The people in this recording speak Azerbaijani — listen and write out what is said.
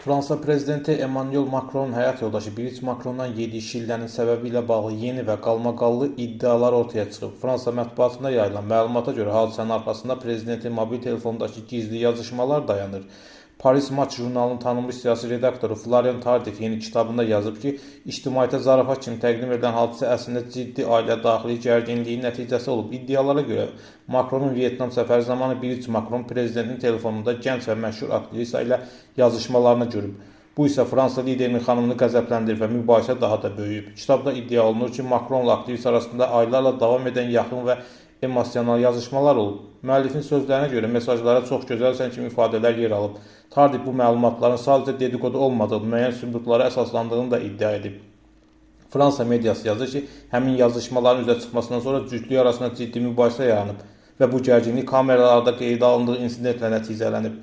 Fransa prezidenti Emmanuel Macronun həyat yoldaşı Brice Macrondan yediyi şillənin səbəbi ilə bağlı yeni və qalmaqallı iddialar ortaya çıxıb. Fransa mətbuatında yayılan məlumata görə hadisənin arxasında prezidentin mobil telefondakı gizli yazışmalar dayanır. Paris Match jurnalının tanınmış siyasi redaktoru Florian Tardif yeni kitabında yazıb ki, ictimaiyyətə zarafat kimi təqdim edilən hadisə əslində ciddi ailə daxili gərginliyin nəticəsi olub. İddialara görə Macronun Vyetnam səfəri zamanı Brice Macron prezidentin telefonunda gənc və məşhur aktrisa ilə yazışmalarını görüb. Bu isə Fransa liderinin xanımını qəzəbləndirib və mübahisə daha da böyüyüb. Kitabda iddia olunur ki, Macronla aktrisa arasında aylarla davam edən yaxın və emosional yazışmalar olub. Müəllifin sözlərinə görə mesajlara çox gözəlsən kimi ifadələr yer alıb. Tardif bu məlumatların sadəcə dedikodu olmadığını, müəyyən sübutlara əsaslandığını da iddia edib. Fransa mediası yazır ki, həmin yazışmaların üzə çıxmasından sonra cütlük arasında ciddi mübahisə yaranıb və bu gərginlik kameralarda qeydə alındığı insidentlə nəticələnib.